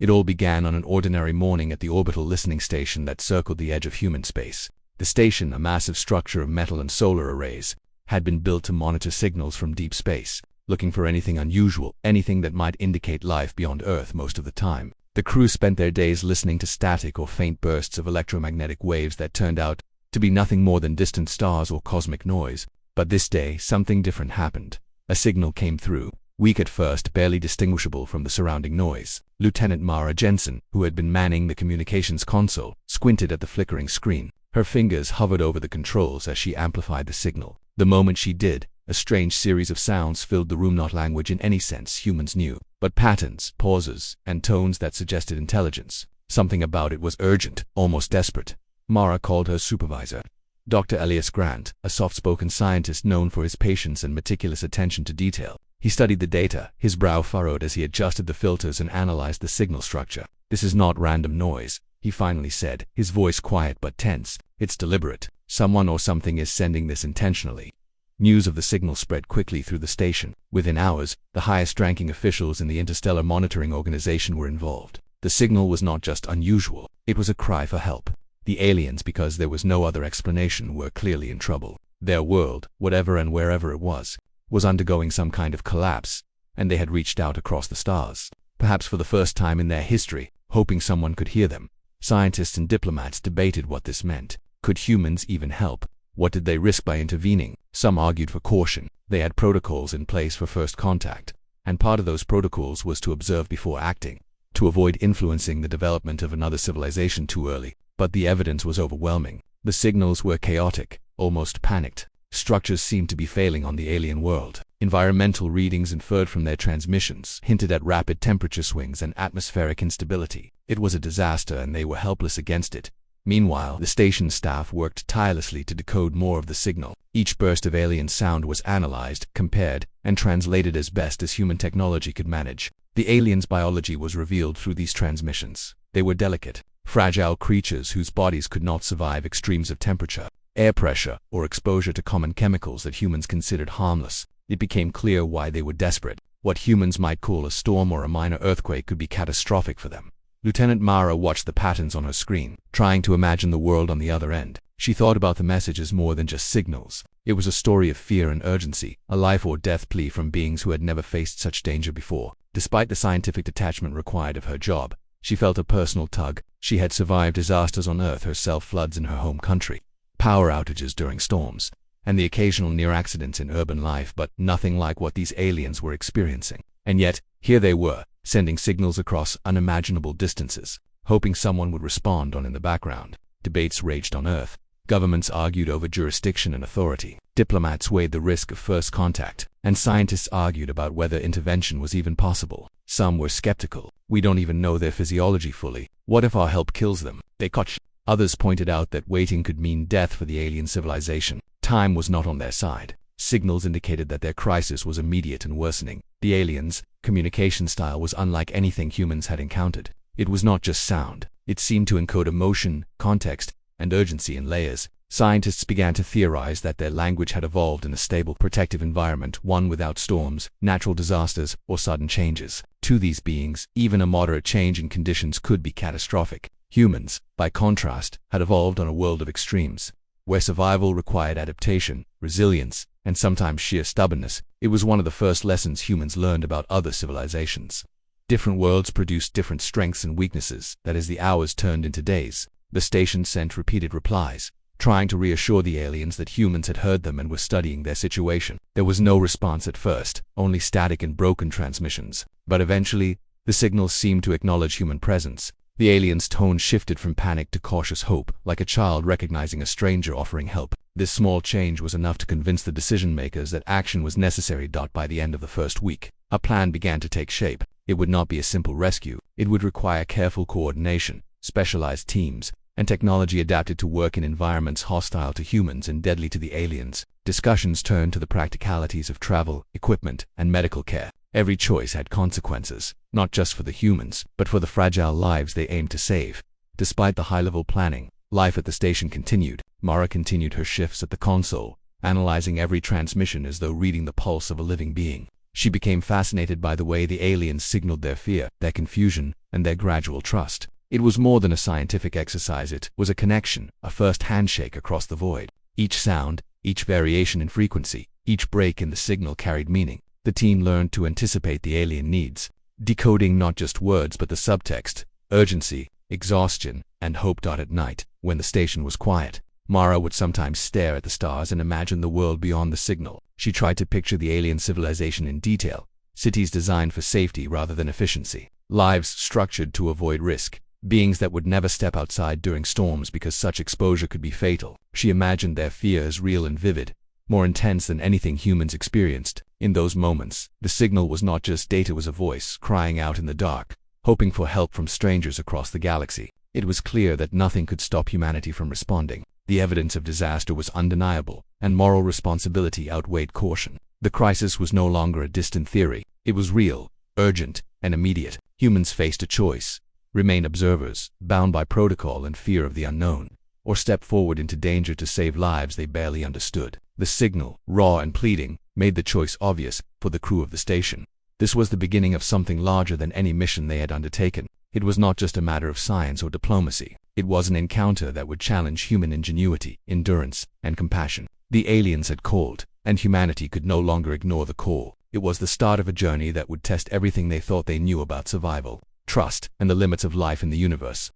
It all began on an ordinary morning at the orbital listening station that circled the edge of human space. The station, a massive structure of metal and solar arrays, had been built to monitor signals from deep space, looking for anything unusual, anything that might indicate life beyond Earth. Most of the time, the crew spent their days listening to static or faint bursts of electromagnetic waves that turned out to be nothing more than distant stars or cosmic noise. But this day, something different happened. A signal came through, weak at first, barely distinguishable from the surrounding noise. Lieutenant Mara Jensen, who had been manning the communications console, squinted at the flickering screen. Her fingers hovered over the controls as she amplified the signal. The moment she did, a strange series of sounds filled the room, not language in any sense humans knew, but patterns, pauses, and tones that suggested intelligence. Something about it was urgent, almost desperate. Mara called her supervisor, Dr. Elias Grant, a soft-spoken scientist known for his patience and meticulous attention to detail. He studied the data, his brow furrowed as he adjusted the filters and analyzed the signal structure. "This is not random noise," he finally said, his voice quiet but tense. "It's deliberate. Someone or something is sending this intentionally." News of the signal spread quickly through the station. Within hours, the highest-ranking officials in the Interstellar Monitoring Organization were involved. The signal was not just unusual, it was a cry for help. The aliens, because there was no other explanation, were clearly in trouble. Their world, whatever and wherever it was undergoing some kind of collapse, and they had reached out across the stars, perhaps for the first time in their history, hoping someone could hear them. Scientists and diplomats debated what this meant. Could humans even help? What did they risk by intervening? Some argued for caution. They had protocols in place for first contact, and part of those protocols was to observe before acting, to avoid influencing the development of another civilization too early. But the evidence was overwhelming. The signals were chaotic, almost panicked. Structures seemed to be failing on the alien world. Environmental readings inferred from their transmissions hinted at rapid temperature swings and atmospheric instability. It was a disaster, and they were helpless against it. Meanwhile, the station staff worked tirelessly to decode more of the signal. Each burst of alien sound was analyzed, compared, and translated as best as human technology could manage. The aliens' biology was revealed through these transmissions. They were delicate, fragile creatures whose bodies could not survive extremes of temperature, air pressure, or exposure to common chemicals that humans considered harmless. It became clear why they were desperate. What humans might call a storm or a minor earthquake could be catastrophic for them. Lieutenant Mara watched the patterns on her screen, trying to imagine the world on the other end. She thought about the messages more than just signals. It was a story of fear and urgency, a life or death plea from beings who had never faced such danger before. Despite the scientific detachment required of her job, she felt a personal tug. She had survived disasters on Earth herself, floods in her home country, power outages during storms, and the occasional near accidents in urban life, but nothing like what these aliens were experiencing. And yet, here they were, sending signals across unimaginable distances, hoping someone would respond. In the background, debates raged on Earth. Governments argued over jurisdiction and authority. Diplomats weighed the risk of first contact, and scientists argued about whether intervention was even possible. Some were skeptical. "We don't even know their physiology fully. What if our help kills them?" they cautioned. Others pointed out that waiting could mean death for the alien civilization. Time was not on their side. Signals indicated that their crisis was immediate and worsening. The aliens' communication style was unlike anything humans had encountered. It was not just sound. It seemed to encode emotion, context, and urgency in layers. Scientists began to theorize that their language had evolved in a stable, protective environment, one without storms, natural disasters, or sudden changes. To these beings, even a moderate change in conditions could be catastrophic. Humans, by contrast, had evolved on a world of extremes, where survival required adaptation, resilience, and sometimes sheer stubbornness. It was one of the first lessons humans learned about other civilizations. Different worlds produced different strengths and weaknesses. That as the hours turned into days, the station sent repeated replies, trying to reassure the aliens that humans had heard them and were studying their situation. There was no response at first, only static and broken transmissions. But eventually, the signals seemed to acknowledge human presence. The aliens' tone shifted from panic to cautious hope, like a child recognizing a stranger offering help. This small change was enough to convince the decision-makers that action was necessary. By the end of the first week, a plan began to take shape. It would not be a simple rescue. It would require careful coordination, specialized teams, and technology adapted to work in environments hostile to humans and deadly to the aliens. Discussions turned to the practicalities of travel, equipment, and medical care. Every choice had consequences, not just for the humans, but for the fragile lives they aimed to save. Despite the high-level planning, life at the station continued. Mara continued her shifts at the console, analyzing every transmission as though reading the pulse of a living being. She became fascinated by the way the aliens signaled their fear, their confusion, and their gradual trust. It was more than a scientific exercise, it was a connection, a first handshake across the void. Each sound, each variation in frequency, each break in the signal carried meaning. The team learned to anticipate the alien needs, decoding not just words but the subtext, urgency, exhaustion, and hope. At night, when the station was quiet, Mara would sometimes stare at the stars and imagine the world beyond the signal. She tried to picture the alien civilization in detail, cities designed for safety rather than efficiency, lives structured to avoid risk, beings that would never step outside during storms because such exposure could be fatal. She imagined their fears real and vivid, more intense than anything humans experienced. In those moments, the signal was not just data, it was a voice crying out in the dark, hoping for help from strangers across the galaxy. It was clear that nothing could stop humanity from responding. The evidence of disaster was undeniable, and moral responsibility outweighed caution. The crisis was no longer a distant theory. It was real, urgent, and immediate. Humans faced a choice: remain observers, bound by protocol and fear of the unknown, or step forward into danger to save lives they barely understood. The signal, raw and pleading, made the choice obvious for the crew of the station. This was the beginning of something larger than any mission they had undertaken. It was not just a matter of science or diplomacy. It was an encounter that would challenge human ingenuity, endurance, and compassion. The aliens had called, and humanity could no longer ignore the call. It was the start of a journey that would test everything they thought they knew about survival, trust, and the limits of life in the universe.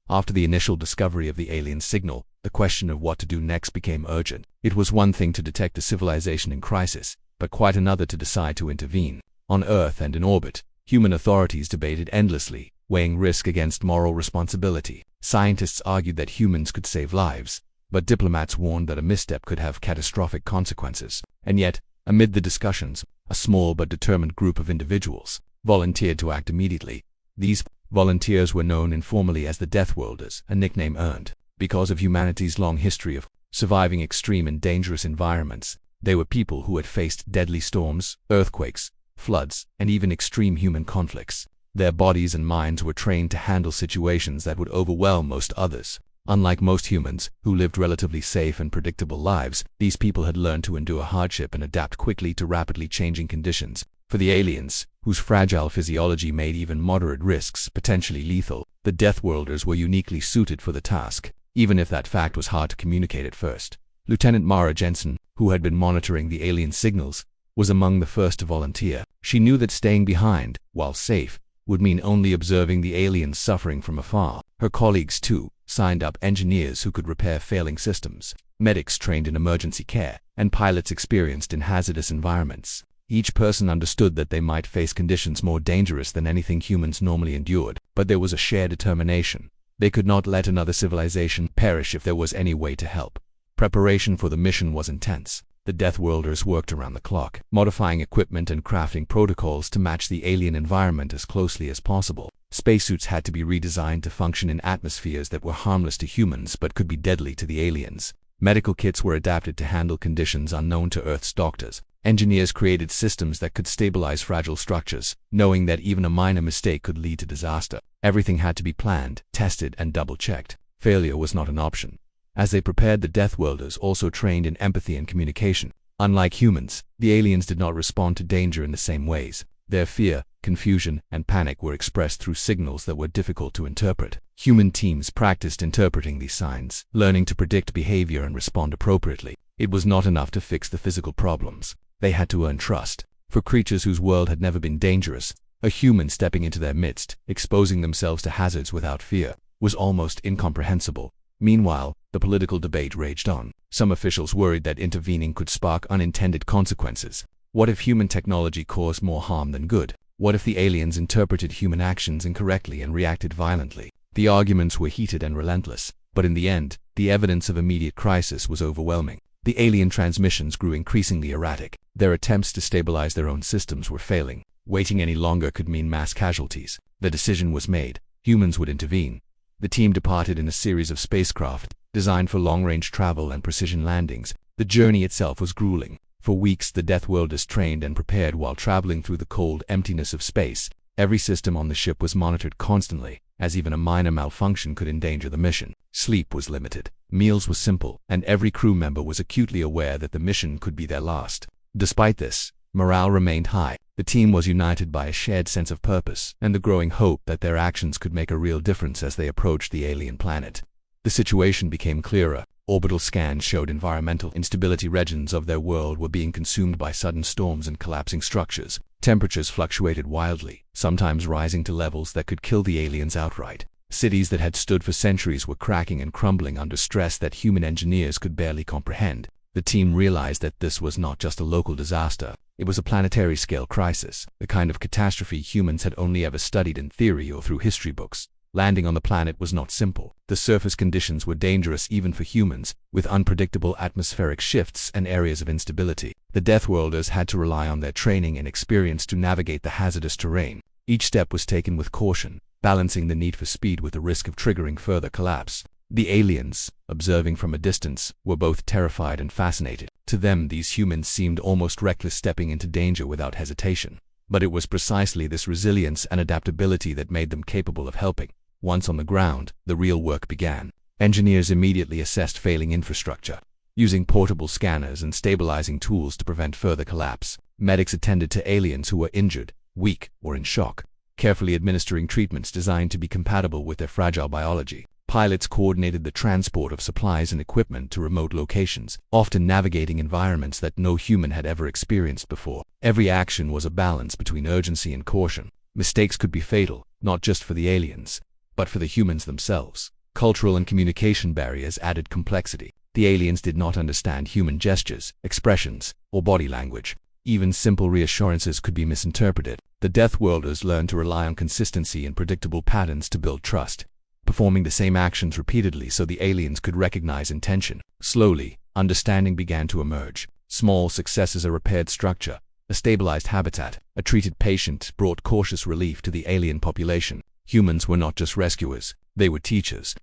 After the initial discovery of the alien signal, the question of what to do next became urgent. It was one thing to detect a civilization in crisis, but quite another to decide to intervene. On Earth and in orbit, human authorities debated endlessly, weighing risk against moral responsibility. Scientists argued that humans could save lives, but diplomats warned that a misstep could have catastrophic consequences. And yet, amid the discussions, a small but determined group of individuals volunteered to act immediately. These volunteers were known informally as the Deathworlders, a nickname earned because of humanity's long history of surviving extreme and dangerous environments. They were people who had faced deadly storms, earthquakes, floods, and even extreme human conflicts. Their bodies and minds were trained to handle situations that would overwhelm most others. Unlike most humans, who lived relatively safe and predictable lives, these people had learned to endure hardship and adapt quickly to rapidly changing conditions. For the aliens, whose fragile physiology made even moderate risks potentially lethal, the Deathworlders were uniquely suited for the task, even if that fact was hard to communicate at first. Lieutenant Mara Jensen, who had been monitoring the alien signals, was among the first to volunteer. She knew that staying behind, while safe, would mean only observing the aliens suffering from afar. Her colleagues, too, signed up: engineers who could repair failing systems, medics trained in emergency care, and pilots experienced in hazardous environments. Each person understood that they might face conditions more dangerous than anything humans normally endured, but there was a shared determination. They could not let another civilization perish if there was any way to help. Preparation for the mission was intense. The Deathworlders worked around the clock, modifying equipment and crafting protocols to match the alien environment as closely as possible. Spacesuits had to be redesigned to function in atmospheres that were harmless to humans but could be deadly to the aliens. Medical kits were adapted to handle conditions unknown to Earth's doctors. Engineers created systems that could stabilize fragile structures, knowing that even a minor mistake could lead to disaster. Everything had to be planned, tested, and double-checked. Failure was not an option. As they prepared, the Deathworlders also trained in empathy and communication. Unlike humans, the aliens did not respond to danger in the same ways. Their fear, confusion, and panic were expressed through signals that were difficult to interpret. Human teams practiced interpreting these signs, learning to predict behavior and respond appropriately. It was not enough to fix the physical problems. They had to earn trust. For creatures whose world had never been dangerous, a human stepping into their midst, exposing themselves to hazards without fear, was almost incomprehensible. Meanwhile, the political debate raged on. Some officials worried that intervening could spark unintended consequences. What if human technology caused more harm than good? What if the aliens interpreted human actions incorrectly and reacted violently? The arguments were heated and relentless, but in the end, the evidence of immediate crisis was overwhelming. The alien transmissions grew increasingly erratic. Their attempts to stabilize their own systems were failing. Waiting any longer could mean mass casualties. The decision was made. Humans would intervene. The team departed in a series of spacecraft, designed for long-range travel and precision landings. The journey itself was grueling. For weeks, the Deathworlders trained and prepared while traveling through the cold emptiness of space. Every system on the ship was monitored constantly, as even a minor malfunction could endanger the mission. Sleep was limited. Meals were simple, and every crew member was acutely aware that the mission could be their last. Despite this, morale remained high. The team was united by a shared sense of purpose and the growing hope that their actions could make a real difference as they approached the alien planet. The situation became clearer. Orbital scans showed environmental instability. Regions of their world were being consumed by sudden storms and collapsing structures. Temperatures fluctuated wildly, sometimes rising to levels that could kill the aliens outright. Cities that had stood for centuries were cracking and crumbling under stress that human engineers could barely comprehend. The team realized that this was not just a local disaster. It was a planetary-scale crisis, the kind of catastrophe humans had only ever studied in theory or through history books. Landing on the planet was not simple. The surface conditions were dangerous even for humans, with unpredictable atmospheric shifts and areas of instability. The Deathworlders had to rely on their training and experience to navigate the hazardous terrain. Each step was taken with caution, balancing the need for speed with the risk of triggering further collapse. The aliens, observing from a distance, were both terrified and fascinated. To them, these humans seemed almost reckless, stepping into danger without hesitation. But it was precisely this resilience and adaptability that made them capable of helping. Once on the ground, the real work began. Engineers immediately assessed failing infrastructure, using portable scanners and stabilizing tools to prevent further collapse. Medics attended to aliens who were injured, weak, or in shock, carefully administering treatments designed to be compatible with their fragile biology. Pilots coordinated the transport of supplies and equipment to remote locations, often navigating environments that no human had ever experienced before. Every action was a balance between urgency and caution. Mistakes could be fatal, not just for the aliens, but for the humans themselves. Cultural and communication barriers added complexity. The aliens did not understand human gestures, expressions, or body language. Even simple reassurances could be misinterpreted. The Deathworlders learned to rely on consistency and predictable patterns to build trust, performing the same actions repeatedly so the aliens could recognize intention. Slowly, understanding began to emerge. Small successes, a repaired structure, a stabilized habitat, a treated patient brought cautious relief to the alien population. Humans were not just rescuers, they were teachers,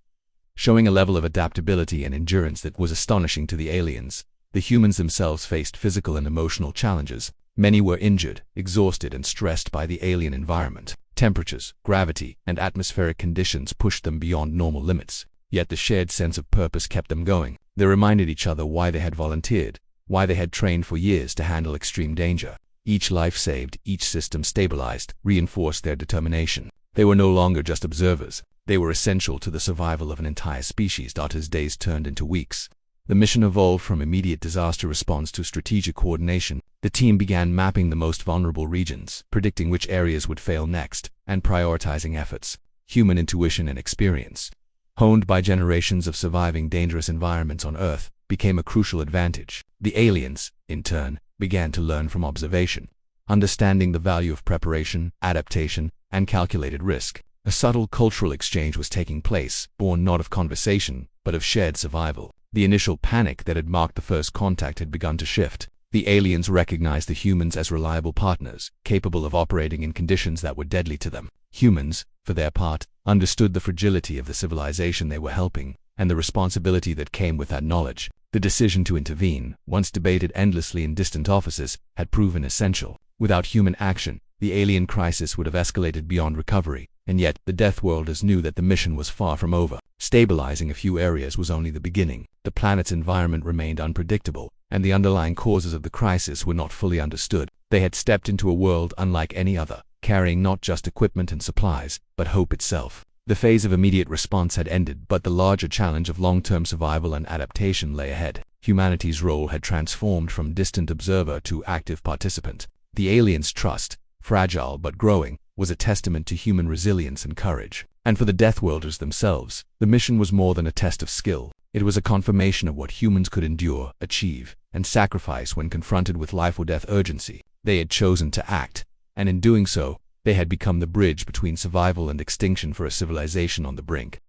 showing a level of adaptability and endurance that was astonishing to the aliens. The humans themselves faced physical and emotional challenges. Many were injured, exhausted, and stressed by the alien environment. Temperatures, gravity, and atmospheric conditions pushed them beyond normal limits. Yet the shared sense of purpose kept them going. They reminded each other why they had volunteered, why they had trained for years to handle extreme danger. Each life saved, each system stabilized, reinforced their determination. They were no longer just observers. They were essential to the survival of an entire species. As days turned into weeks, the mission evolved from immediate disaster response to strategic coordination. The team began mapping the most vulnerable regions, predicting which areas would fail next, and prioritizing efforts. Human intuition and experience, honed by generations of surviving dangerous environments on Earth, became a crucial advantage. The aliens, in turn, began to learn from observation, understanding the value of preparation, adaptation, and calculated risk. A subtle cultural exchange was taking place, born not of conversation, but of shared survival. The initial panic that had marked the first contact had begun to shift. The aliens recognized the humans as reliable partners, capable of operating in conditions that were deadly to them. Humans, for their part, understood the fragility of the civilization they were helping, and the responsibility that came with that knowledge. The decision to intervene, once debated endlessly in distant offices, had proven essential. Without human action, the alien crisis would have escalated beyond recovery, and yet the Deathworlders knew that the mission was far from over. Stabilizing a few areas was only the beginning. The planet's environment remained unpredictable, and the underlying causes of the crisis were not fully understood. They had stepped into a world unlike any other, carrying not just equipment and supplies, but hope itself. The phase of immediate response had ended, but the larger challenge of long-term survival and adaptation lay ahead. Humanity's role had transformed from distant observer to active participant. The aliens' trust, fragile but growing, was a testament to human resilience and courage. And for the Deathworlders themselves, the mission was more than a test of skill. It was a confirmation of what humans could endure, achieve, and sacrifice when confronted with life-or-death urgency. They had chosen to act, and in doing so, they had become the bridge between survival and extinction for a civilization on the brink.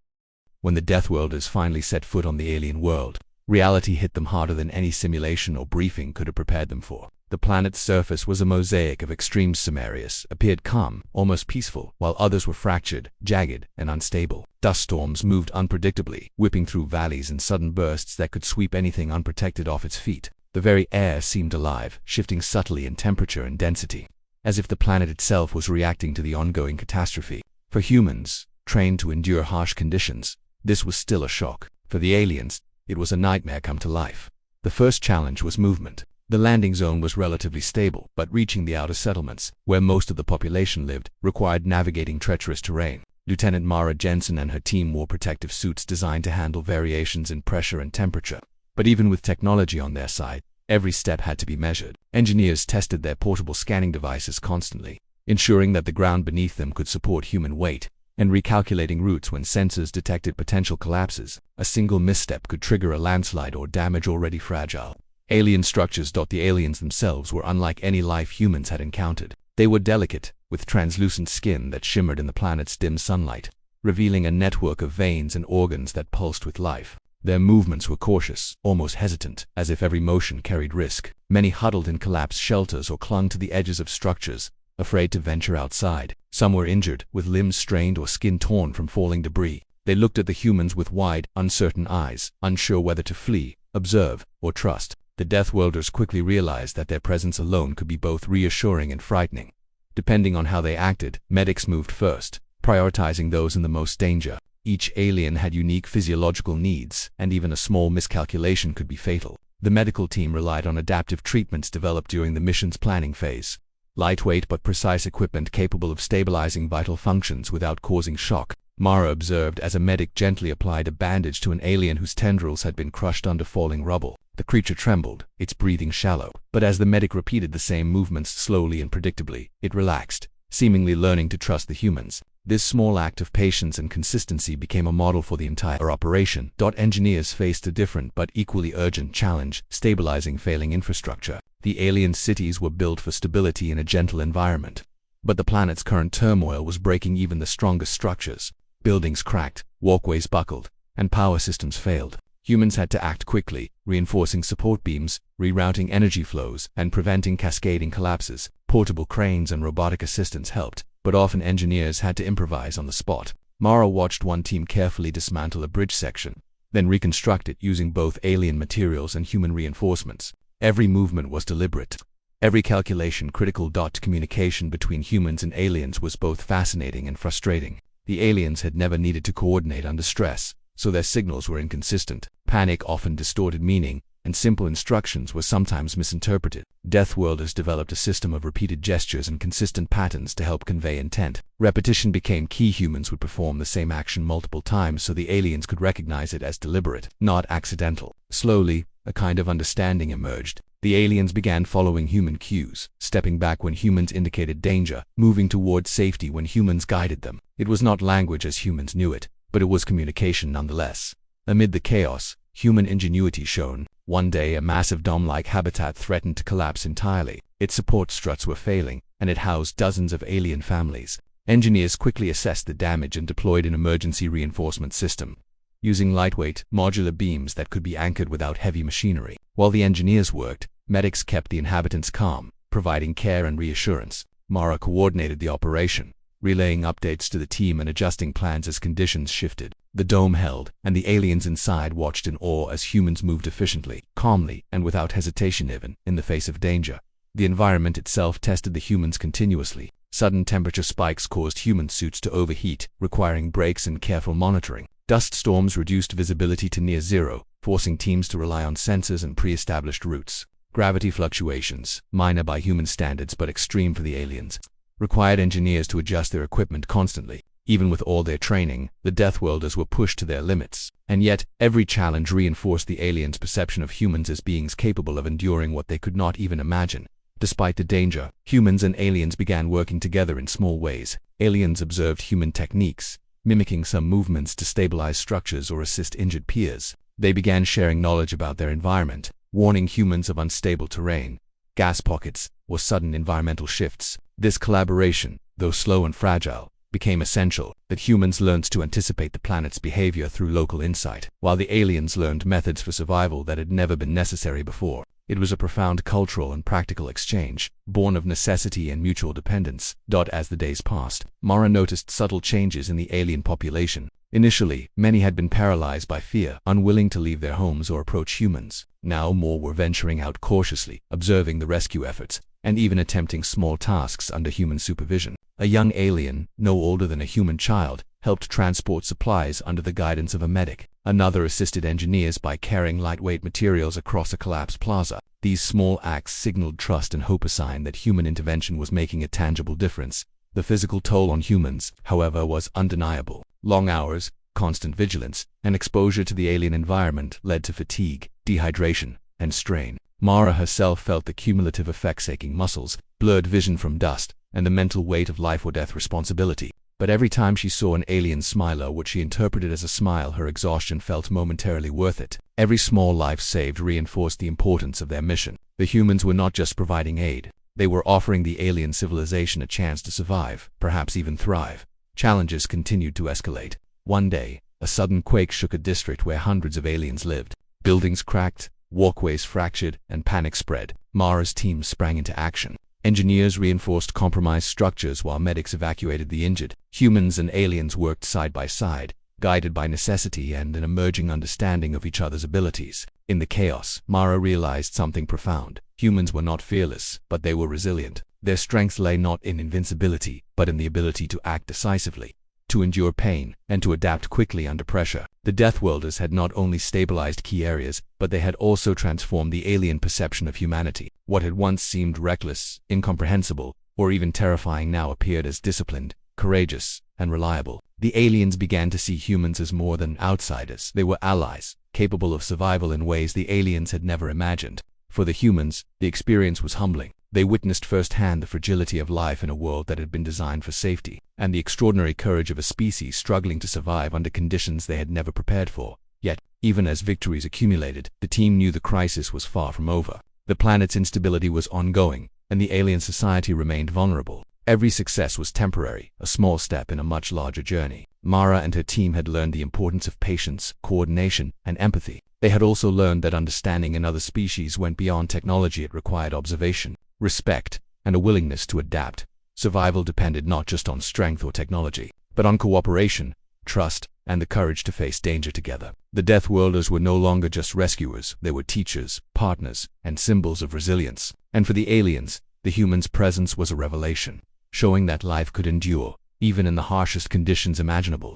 When the Deathworlders finally set foot on the alien world, reality hit them harder than any simulation or briefing could have prepared them for. The planet's surface was a mosaic of extremes. Some areas appeared calm, almost peaceful, while others were fractured, jagged, and unstable. Dust storms moved unpredictably, whipping through valleys in sudden bursts that could sweep anything unprotected off its feet. The very air seemed alive, shifting subtly in temperature and density, as if the planet itself was reacting to the ongoing catastrophe. For humans, trained to endure harsh conditions, this was still a shock. For the aliens, it was a nightmare come to life. The first challenge was movement. The landing zone was relatively stable, but reaching the outer settlements, where most of the population lived, required navigating treacherous terrain. Lieutenant Mara Jensen and her team wore protective suits designed to handle variations in pressure and temperature. But even with technology on their side, every step had to be measured. Engineers tested their portable scanning devices constantly, ensuring that the ground beneath them could support human weight, and recalculating routes when sensors detected potential collapses. A single misstep could trigger a landslide or damage already fragile. Alien structures. The aliens themselves were unlike any life humans had encountered. They were delicate, with translucent skin that shimmered in the planet's dim sunlight, revealing a network of veins and organs that pulsed with life. Their movements were cautious, almost hesitant, as if every motion carried risk. Many huddled in collapsed shelters or clung to the edges of structures, afraid to venture outside. Some were injured, with limbs strained or skin torn from falling debris. They looked at the humans with wide, uncertain eyes, unsure whether to flee, observe, or trust. The Deathworlders quickly realized that their presence alone could be both reassuring and frightening. Depending on how they acted, medics moved first, prioritizing those in the most danger. Each alien had unique physiological needs, and even a small miscalculation could be fatal. The medical team relied on adaptive treatments developed during the mission's planning phase. Lightweight but precise equipment capable of stabilizing vital functions without causing shock. Mara observed as a medic gently applied a bandage to an alien whose tendrils had been crushed under falling rubble. The creature trembled, its breathing shallow, but as the medic repeated the same movements slowly and predictably, it relaxed, seemingly learning to trust the humans. This small act of patience and consistency became a model for the entire operation. Engineers faced a different but equally urgent challenge: stabilizing failing infrastructure. The alien cities were built for stability in a gentle environment, but the planet's current turmoil was breaking even the strongest structures. Buildings cracked, walkways buckled, and power systems failed. Humans had to act quickly, reinforcing support beams, rerouting energy flows, and preventing cascading collapses. Portable cranes and robotic assistants helped, but often engineers had to improvise on the spot. Mara watched one team carefully dismantle a bridge section, then reconstruct it using both alien materials and human reinforcements. Every movement was deliberate, every calculation critical. Communication between humans and aliens was both fascinating and frustrating. The aliens had never needed to coordinate under stress, so their signals were inconsistent. Panic often distorted meaning, and simple instructions were sometimes misinterpreted. Deathworlders developed a system of repeated gestures and consistent patterns to help convey intent. Repetition became key. Humans would perform the same action multiple times so the aliens could recognize it as deliberate, not accidental. Slowly, a kind of understanding emerged. The aliens began following human cues, stepping back when humans indicated danger, moving towards safety when humans guided them. It was not language as humans knew it, but it was communication nonetheless. Amid the chaos, human ingenuity shone. One day, a massive dome-like habitat threatened to collapse entirely. Its support struts were failing, and it housed dozens of alien families. Engineers quickly assessed the damage and deployed an emergency reinforcement system, using lightweight, modular beams that could be anchored without heavy machinery. While the engineers worked, medics kept the inhabitants calm, providing care and reassurance. Mara coordinated the operation, relaying updates to the team and adjusting plans as conditions shifted. The dome held, and the aliens inside watched in awe as humans moved efficiently, calmly, and without hesitation even in the face of danger. The environment itself tested the humans continuously. Sudden temperature spikes caused human suits to overheat, requiring breaks and careful monitoring. Dust storms reduced visibility to near zero, forcing teams to rely on sensors and pre-established routes. Gravity fluctuations, minor by human standards but extreme for the aliens, required engineers to adjust their equipment constantly. Even with all their training, the Deathworlders were pushed to their limits. And yet, every challenge reinforced the aliens' perception of humans as beings capable of enduring what they could not even imagine. Despite the danger, humans and aliens began working together in small ways. Aliens observed human techniques, mimicking some movements to stabilize structures or assist injured peers. They began sharing knowledge about their environment, warning humans of unstable terrain, gas pockets, or sudden environmental shifts. This collaboration, though slow and fragile, became essential, that humans learned to anticipate the planet's behavior through local insight, while the aliens learned methods for survival that had never been necessary before. It was a profound cultural and practical exchange, born of necessity and mutual dependence. As the days passed, Mara noticed subtle changes in the alien population. Initially, many had been paralyzed by fear, unwilling to leave their homes or approach humans. Now more were venturing out cautiously, observing the rescue efforts, and even attempting small tasks under human supervision. A young alien, no older than a human child, helped transport supplies under the guidance of a medic. Another assisted engineers by carrying lightweight materials across a collapsed plaza. These small acts signaled trust and hope, a sign that human intervention was making a tangible difference. The physical toll on humans, however, was undeniable. Long hours, constant vigilance, and exposure to the alien environment led to fatigue, dehydration, and strain. Mara herself felt the cumulative effects: aching muscles, blurred vision from dust, and the mental weight of life or death responsibility. But every time she saw an alien smile, or what she interpreted as a smile, her exhaustion felt momentarily worth it. Every small life saved reinforced the importance of their mission. The humans were not just providing aid. They were offering the alien civilization a chance to survive, perhaps even thrive. Challenges continued to escalate. One day, a sudden quake shook a district where hundreds of aliens lived. Buildings cracked, walkways fractured, and panic spread. Mara's team sprang into action. Engineers reinforced compromised structures while medics evacuated the injured. Humans and aliens worked side by side, guided by necessity and an emerging understanding of each other's abilities. In the chaos, Mara realized something profound. Humans were not fearless, but they were resilient. Their strength lay not in invincibility, but in the ability to act decisively, to endure pain, and to adapt quickly under pressure. The Deathworlders had not only stabilized key areas, but they had also transformed the alien perception of humanity. What had once seemed reckless, incomprehensible, or even terrifying now appeared as disciplined, courageous, and reliable. The aliens began to see humans as more than outsiders. They were allies, capable of survival in ways the aliens had never imagined. For the humans, the experience was humbling. They witnessed firsthand the fragility of life in a world that had been designed for safety, and the extraordinary courage of a species struggling to survive under conditions they had never prepared for. Yet, even as victories accumulated, the team knew the crisis was far from over. The planet's instability was ongoing, and the alien society remained vulnerable. Every success was temporary, a small step in a much larger journey. Mara and her team had learned the importance of patience, coordination, and empathy. They had also learned that understanding another species went beyond technology. It required observation, respect, and a willingness to adapt. Survival depended not just on strength or technology, but on cooperation, trust, and the courage to face danger together. The Deathworlders were no longer just rescuers. They were teachers, partners, and symbols of resilience. And for the aliens, the humans' presence was a revelation, showing that life could endure, even in the harshest conditions imaginable.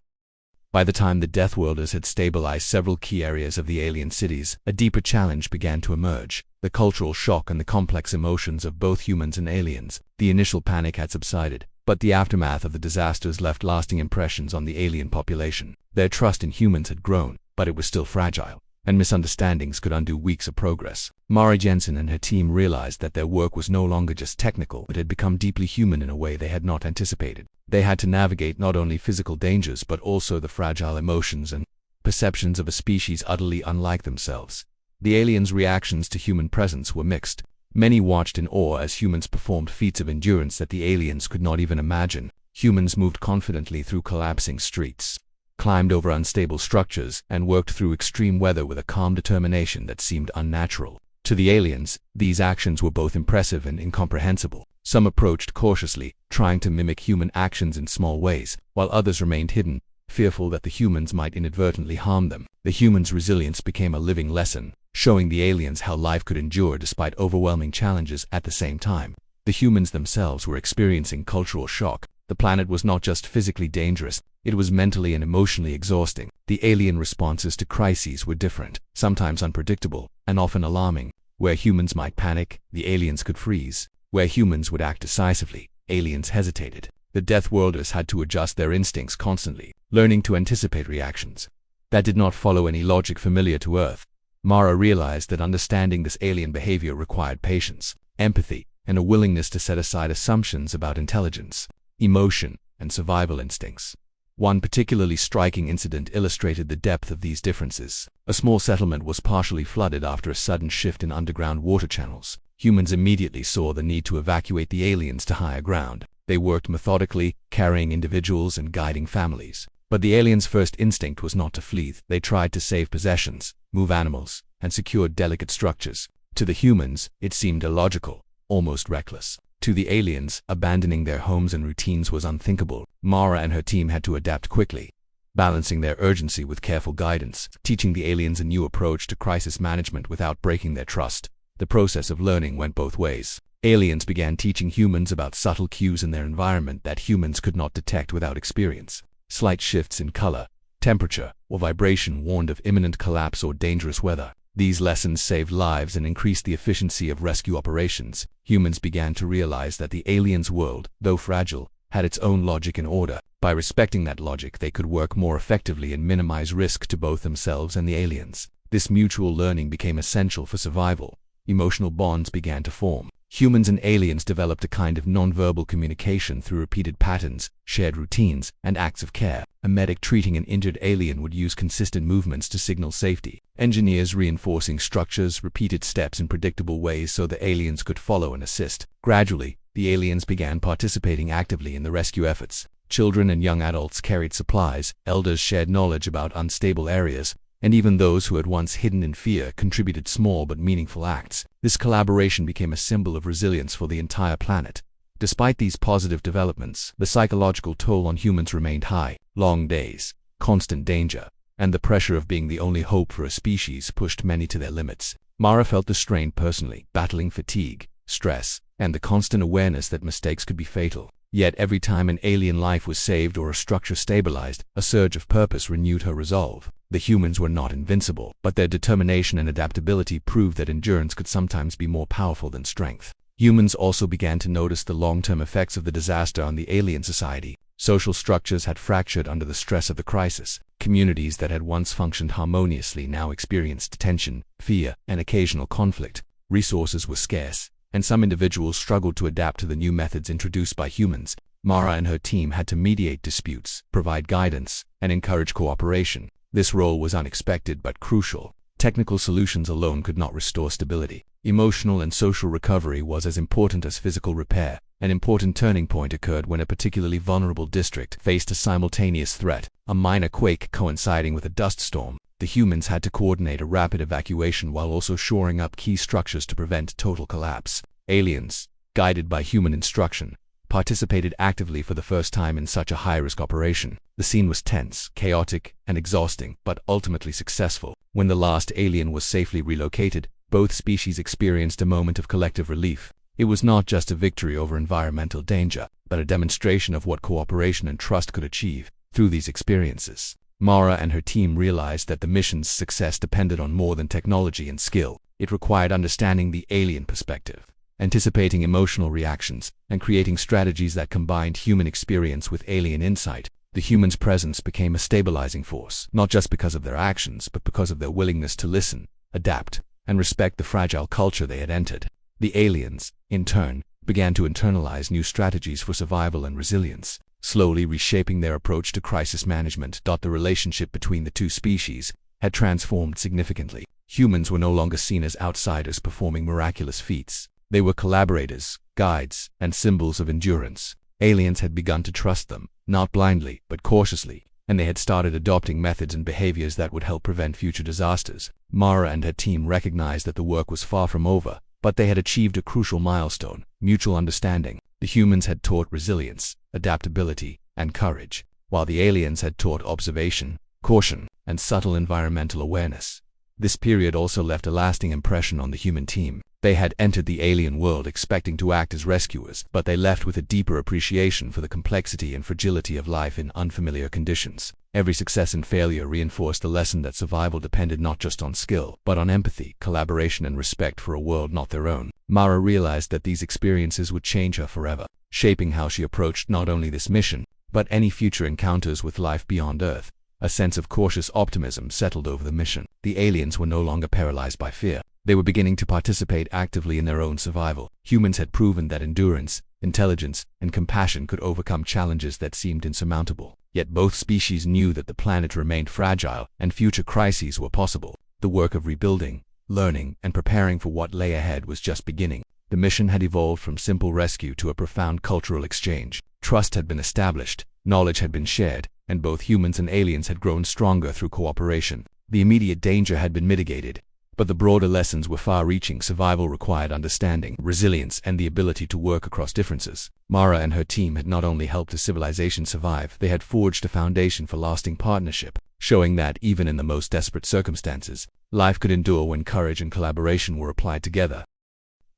By the time the Deathworlders had stabilized several key areas of the alien cities, a deeper challenge began to emerge: the cultural shock and the complex emotions of both humans and aliens. The initial panic had subsided, but the aftermath of the disasters left lasting impressions on the alien population. Their trust in humans had grown, but it was still fragile, and misunderstandings could undo weeks of progress. Mara Jensen and her team realized that their work was no longer just technical, but had become deeply human in a way they had not anticipated. They had to navigate not only physical dangers but also the fragile emotions and perceptions of a species utterly unlike themselves. The aliens' reactions to human presence were mixed. Many watched in awe as humans performed feats of endurance that the aliens could not even imagine. Humans moved confidently through collapsing streets, climbed over unstable structures, and worked through extreme weather with a calm determination that seemed unnatural. To the aliens, these actions were both impressive and incomprehensible. Some approached cautiously, trying to mimic human actions in small ways, while others remained hidden, fearful that the humans might inadvertently harm them. The humans' resilience became a living lesson, showing the aliens how life could endure despite overwhelming challenges. At the same time, the humans themselves were experiencing cultural shock. The planet was not just physically dangerous, it was mentally and emotionally exhausting. The alien responses to crises were different, sometimes unpredictable, and often alarming. Where humans might panic, the aliens could freeze. Where humans would act decisively, aliens hesitated. The Deathworlders had to adjust their instincts constantly, learning to anticipate reactions that did not follow any logic familiar to Earth. Mara realized that understanding this alien behavior required patience, empathy, and a willingness to set aside assumptions about intelligence, emotion, and survival instincts. One particularly striking incident illustrated the depth of these differences. A small settlement was partially flooded after a sudden shift in underground water channels. Humans immediately saw the need to evacuate the aliens to higher ground. They worked methodically, carrying individuals and guiding families. But the aliens' first instinct was not to flee. They tried to save possessions, move animals, and secure delicate structures. To the humans, it seemed illogical, almost reckless. To the aliens, abandoning their homes and routines was unthinkable. Mara and her team had to adapt quickly, balancing their urgency with careful guidance, teaching the aliens a new approach to crisis management without breaking their trust. The process of learning went both ways. Aliens began teaching humans about subtle cues in their environment that humans could not detect without experience. Slight shifts in color, temperature or vibration warned of imminent collapse or dangerous weather. These lessons saved lives and increased the efficiency of rescue operations. Humans began to realize that the aliens' world, though fragile, had its own logic and order. By respecting that logic, they could work more effectively and minimize risk to both themselves and the aliens. This mutual learning became essential for survival. Emotional bonds began to form. Humans and aliens developed a kind of nonverbal communication through repeated patterns, shared routines, and acts of care. A medic treating an injured alien would use consistent movements to signal safety. Engineers reinforcing structures, repeated steps in predictable ways so the aliens could follow and assist. Gradually, the aliens began participating actively in the rescue efforts. Children and young adults carried supplies, elders shared knowledge about unstable areas, and even those who had once hidden in fear contributed small but meaningful acts. This collaboration became a symbol of resilience for the entire planet. Despite these positive developments, the psychological toll on humans remained high. Long days, constant danger, and the pressure of being the only hope for a species pushed many to their limits. Mara felt the strain personally, battling fatigue, stress, and the constant awareness that mistakes could be fatal. Yet every time an alien life was saved or a structure stabilized, a surge of purpose renewed her resolve. The humans were not invincible, but their determination and adaptability proved that endurance could sometimes be more powerful than strength. Humans also began to notice the long-term effects of the disaster on the alien society. Social structures had fractured under the stress of the crisis. Communities that had once functioned harmoniously now experienced tension, fear, and occasional conflict. Resources were scarce, and some individuals struggled to adapt to the new methods introduced by humans. Mara and her team had to mediate disputes, provide guidance, and encourage cooperation. This role was unexpected but crucial. Technical solutions alone could not restore stability. Emotional and social recovery was as important as physical repair. An important turning point occurred when a particularly vulnerable district faced a simultaneous threat, a minor quake coinciding with a dust storm. The humans had to coordinate a rapid evacuation while also shoring up key structures to prevent total collapse. Aliens, guided by human instruction, participated actively for the first time in such a high-risk operation. The scene was tense, chaotic, and exhausting, but ultimately successful. When the last alien was safely relocated, both species experienced a moment of collective relief. It was not just a victory over environmental danger, but a demonstration of what cooperation and trust could achieve. Through these experiences, Mara and her team realized that the mission's success depended on more than technology and skill. It required understanding the alien perspective, anticipating emotional reactions, and creating strategies that combined human experience with alien insight. The humans' presence became a stabilizing force, not just because of their actions, but because of their willingness to listen, adapt, and respect the fragile culture they had entered. The aliens, in turn, began to internalize new strategies for survival and resilience, slowly reshaping their approach to crisis management. The relationship between the two species had transformed significantly. Humans were no longer seen as outsiders performing miraculous feats. They were collaborators, guides, and symbols of endurance. Aliens had begun to trust them, not blindly, but cautiously, and they had started adopting methods and behaviors that would help prevent future disasters. Mara and her team recognized that the work was far from over, but they had achieved a crucial milestone: mutual understanding. The humans had taught resilience, adaptability, and courage, while the aliens had taught observation, caution, and subtle environmental awareness. This period also left a lasting impression on the human team. They had entered the alien world expecting to act as rescuers, but they left with a deeper appreciation for the complexity and fragility of life in unfamiliar conditions. Every success and failure reinforced the lesson that survival depended not just on skill, but on empathy, collaboration, and respect for a world not their own. Mara realized that these experiences would change her forever, shaping how she approached not only this mission, but any future encounters with life beyond Earth. A sense of cautious optimism settled over the mission. The aliens were no longer paralyzed by fear. They were beginning to participate actively in their own survival. Humans had proven that endurance, intelligence, and compassion could overcome challenges that seemed insurmountable. Yet both species knew that the planet remained fragile and future crises were possible. The work of rebuilding, learning, and preparing for what lay ahead was just beginning. The mission had evolved from simple rescue to a profound cultural exchange. Trust had been established, knowledge had been shared, and both humans and aliens had grown stronger through cooperation. The immediate danger had been mitigated, but the broader lessons were far-reaching. Survival required understanding, resilience, and the ability to work across differences. Mara and her team had not only helped a civilization survive, they had forged a foundation for lasting partnership, showing that even in the most desperate circumstances, life could endure when courage and collaboration were applied together.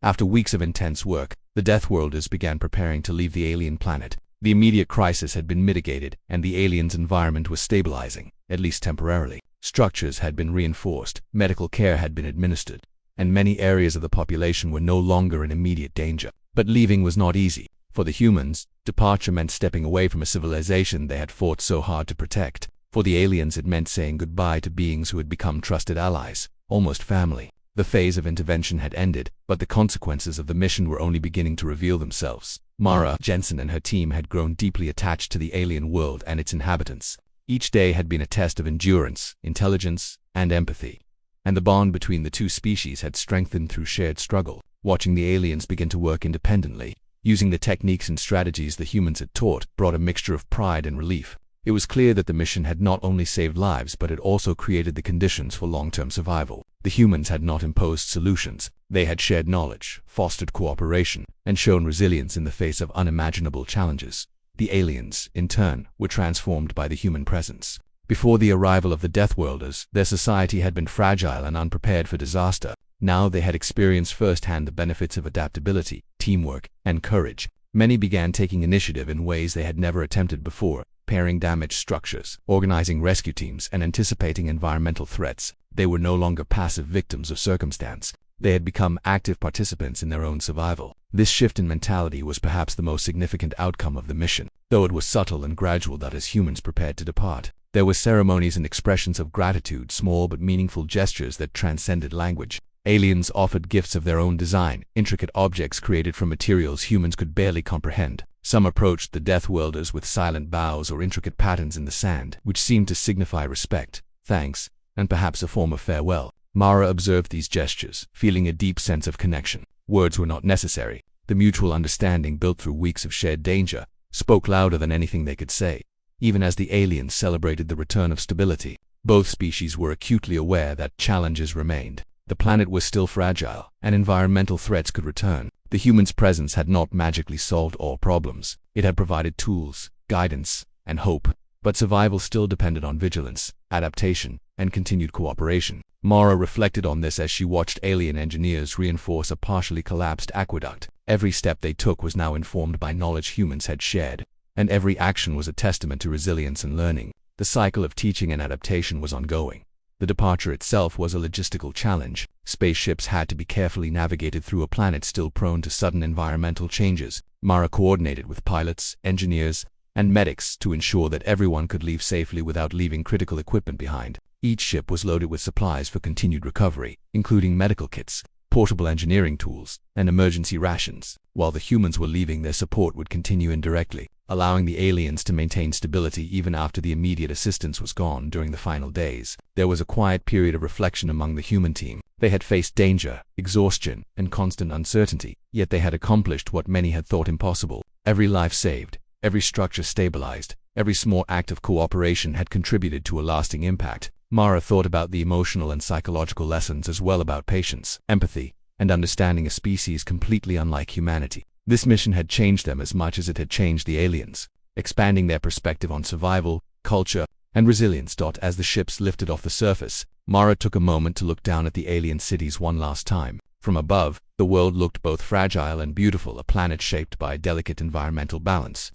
After weeks of intense work, the Deathworlders began preparing to leave the alien planet. The immediate crisis had been mitigated, and the aliens' environment was stabilizing, at least temporarily. Structures had been reinforced, medical care had been administered, and many areas of the population were no longer in immediate danger. But leaving was not easy. For the humans, departure meant stepping away from a civilization they had fought so hard to protect. For the aliens, it meant saying goodbye to beings who had become trusted allies, almost family. The phase of intervention had ended, but the consequences of the mission were only beginning to reveal themselves. Mara Jensen and her team had grown deeply attached to the alien world and its inhabitants. Each day had been a test of endurance, intelligence, and empathy. And the bond between the two species had strengthened through shared struggle. Watching the aliens begin to work independently, using the techniques and strategies the humans had taught, brought a mixture of pride and relief. It was clear that the mission had not only saved lives, but it also created the conditions for long-term survival. The humans had not imposed solutions. They had shared knowledge, fostered cooperation, and shown resilience in the face of unimaginable challenges. The aliens, in turn, were transformed by the human presence. Before the arrival of the Deathworlders, their society had been fragile and unprepared for disaster. Now they had experienced firsthand the benefits of adaptability, teamwork, and courage. Many began taking initiative in ways they had never attempted before, repairing damaged structures, organizing rescue teams, and anticipating environmental threats. They were no longer passive victims of circumstance. They had become active participants in their own survival. This shift in mentality was perhaps the most significant outcome of the mission, though it was subtle and gradual. That as humans prepared to depart, there were ceremonies and expressions of gratitude, small but meaningful gestures that transcended language. Aliens offered gifts of their own design, intricate objects created from materials humans could barely comprehend. Some approached the Deathworlders with silent bows or intricate patterns in the sand, which seemed to signify respect, thanks, and perhaps a form of farewell. Mara observed these gestures, feeling a deep sense of connection. Words were not necessary. The mutual understanding built through weeks of shared danger spoke louder than anything they could say. Even as the aliens celebrated the return of stability, both species were acutely aware that challenges remained. The planet was still fragile, and environmental threats could return. The humans' presence had not magically solved all problems. It had provided tools, guidance, and hope, but survival still depended on vigilance, adaptation, and continued cooperation. Mara reflected on this as she watched alien engineers reinforce a partially collapsed aqueduct. Every step they took was now informed by knowledge humans had shared, and every action was a testament to resilience and learning. The cycle of teaching and adaptation was ongoing. The departure itself was a logistical challenge. Spaceships had to be carefully navigated through a planet still prone to sudden environmental changes. Mara coordinated with pilots, engineers, and medics to ensure that everyone could leave safely without leaving critical equipment behind. Each ship was loaded with supplies for continued recovery, including medical kits, portable engineering tools, and emergency rations. While the humans were leaving, their support would continue indirectly, allowing the aliens to maintain stability even after the immediate assistance was gone. During the final days, there was a quiet period of reflection among the human team. They had faced danger, exhaustion, and constant uncertainty, yet they had accomplished what many had thought impossible. Every life saved, every structure stabilized, every small act of cooperation had contributed to a lasting impact. Mara thought about the emotional and psychological lessons as well, about patience, empathy, and understanding a species completely unlike humanity. This mission had changed them as much as it had changed the aliens, expanding their perspective on survival, culture, and resilience. As the ships lifted off the surface, Mara took a moment to look down at the alien cities one last time. From above, the world looked both fragile and beautiful, a planet shaped by a delicate environmental balance.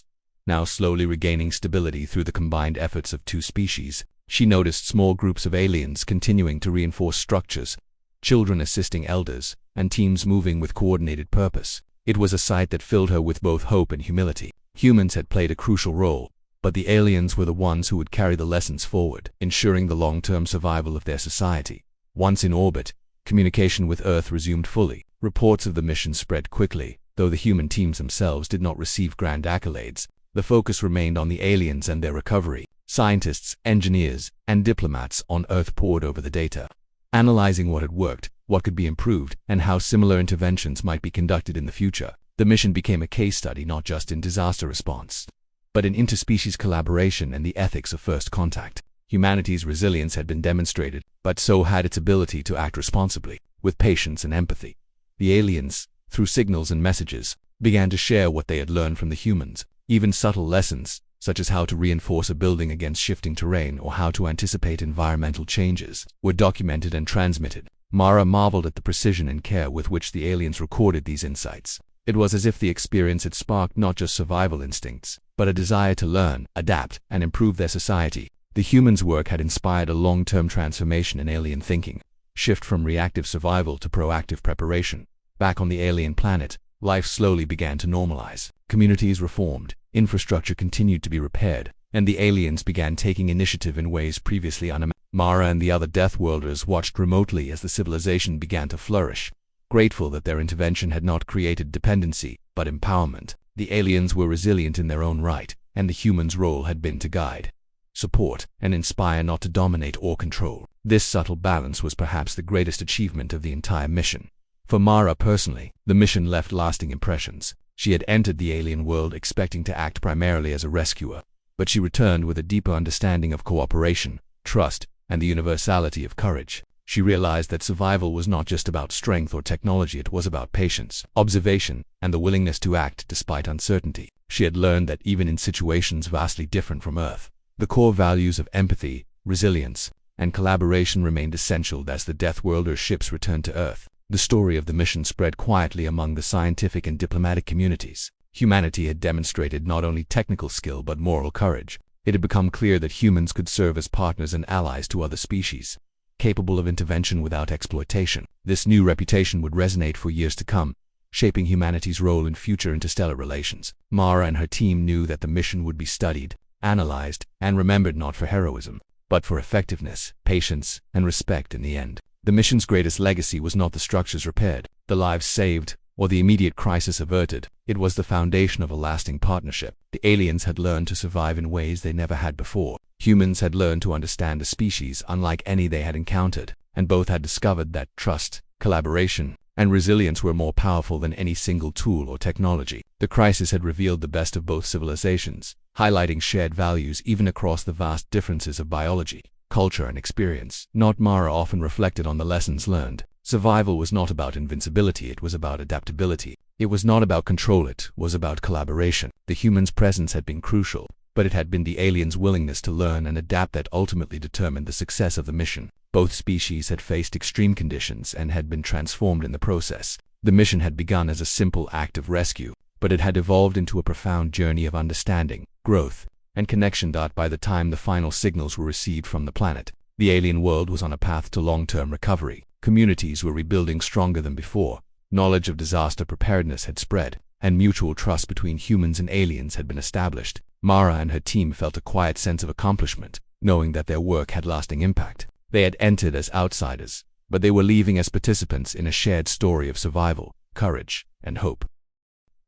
Now slowly regaining stability through the combined efforts of two species, she noticed small groups of aliens continuing to reinforce structures, children assisting elders, and teams moving with coordinated purpose. It was a sight that filled her with both hope and humility. Humans had played a crucial role, but the aliens were the ones who would carry the lessons forward, ensuring the long-term survival of their society. Once in orbit, communication with Earth resumed fully. Reports of the mission spread quickly, though the human teams themselves did not receive grand accolades. The focus remained on the aliens and their recovery. Scientists, engineers, and diplomats on Earth pored over the data, analyzing what had worked, what could be improved, and how similar interventions might be conducted in the future. The mission became a case study not just in disaster response, but in interspecies collaboration and the ethics of first contact. Humanity's resilience had been demonstrated, but so had its ability to act responsibly, with patience and empathy. The aliens, through signals and messages, began to share what they had learned from the humans. Even subtle lessons, such as how to reinforce a building against shifting terrain or how to anticipate environmental changes, were documented and transmitted. Mara marveled at the precision and care with which the aliens recorded these insights. It was as if the experience had sparked not just survival instincts, but a desire to learn, adapt, and improve their society. The humans' work had inspired a long-term transformation in alien thinking, shift from reactive survival to proactive preparation. Back on the alien planet, life slowly began to normalize. Communities reformed, infrastructure continued to be repaired, and the aliens began taking initiative in ways previously unimagined. Mara and the other Deathworlders watched remotely as the civilization began to flourish, grateful that their intervention had not created dependency, but empowerment. The aliens were resilient in their own right, and the humans' role had been to guide, support, and inspire, not to dominate or control. This subtle balance was perhaps the greatest achievement of the entire mission. For Mara personally, the mission left lasting impressions. She had entered the alien world expecting to act primarily as a rescuer, but she returned with a deeper understanding of cooperation, trust, and the universality of courage. She realized that survival was not just about strength or technology, it was about patience, observation, and the willingness to act despite uncertainty. She had learned that even in situations vastly different from Earth, the core values of empathy, resilience, and collaboration remained essential as the Deathworlders' ships returned to Earth. The story of the mission spread quietly among the scientific and diplomatic communities. Humanity had demonstrated not only technical skill but moral courage. It had become clear that humans could serve as partners and allies to other species, capable of intervention without exploitation. This new reputation would resonate for years to come, shaping humanity's role in future interstellar relations. Mara and her team knew that the mission would be studied, analyzed, and remembered not for heroism, but for effectiveness, patience, and respect in the end. The mission's greatest legacy was not the structures repaired, the lives saved, or the immediate crisis averted. It was the foundation of a lasting partnership. The aliens had learned to survive in ways they never had before. Humans had learned to understand a species unlike any they had encountered, and both had discovered that trust, collaboration, and resilience were more powerful than any single tool or technology. The crisis had revealed the best of both civilizations, highlighting shared values even across the vast differences of biology, culture, and experience. Mara often reflected on the lessons learned. Survival was not about invincibility, it was about adaptability. It was not about control, it was about collaboration. The humans' presence had been crucial, but it had been the aliens' willingness to learn and adapt that ultimately determined the success of the mission. Both species had faced extreme conditions and had been transformed in the process. The mission had begun as a simple act of rescue, but it had evolved into a profound journey of understanding, growth, and connection. By the time the final signals were received from the planet, the alien world was on a path to long-term recovery. Communities were rebuilding stronger than before, knowledge of disaster preparedness had spread, and mutual trust between humans and aliens had been established. Mara and her team felt a quiet sense of accomplishment, knowing that their work had lasting impact. They had entered as outsiders, but they were leaving as participants in a shared story of survival, courage, and hope.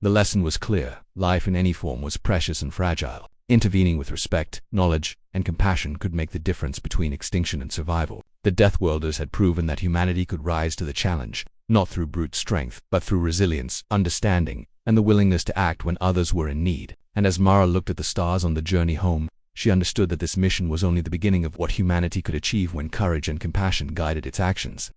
The lesson was clear: life in any form was precious and fragile. Intervening with respect, knowledge, and compassion could make the difference between extinction and survival. The Deathworlders had proven that humanity could rise to the challenge, not through brute strength, but through resilience, understanding, and the willingness to act when others were in need. And as Mara looked at the stars on the journey home, she understood that this mission was only the beginning of what humanity could achieve when courage and compassion guided its actions.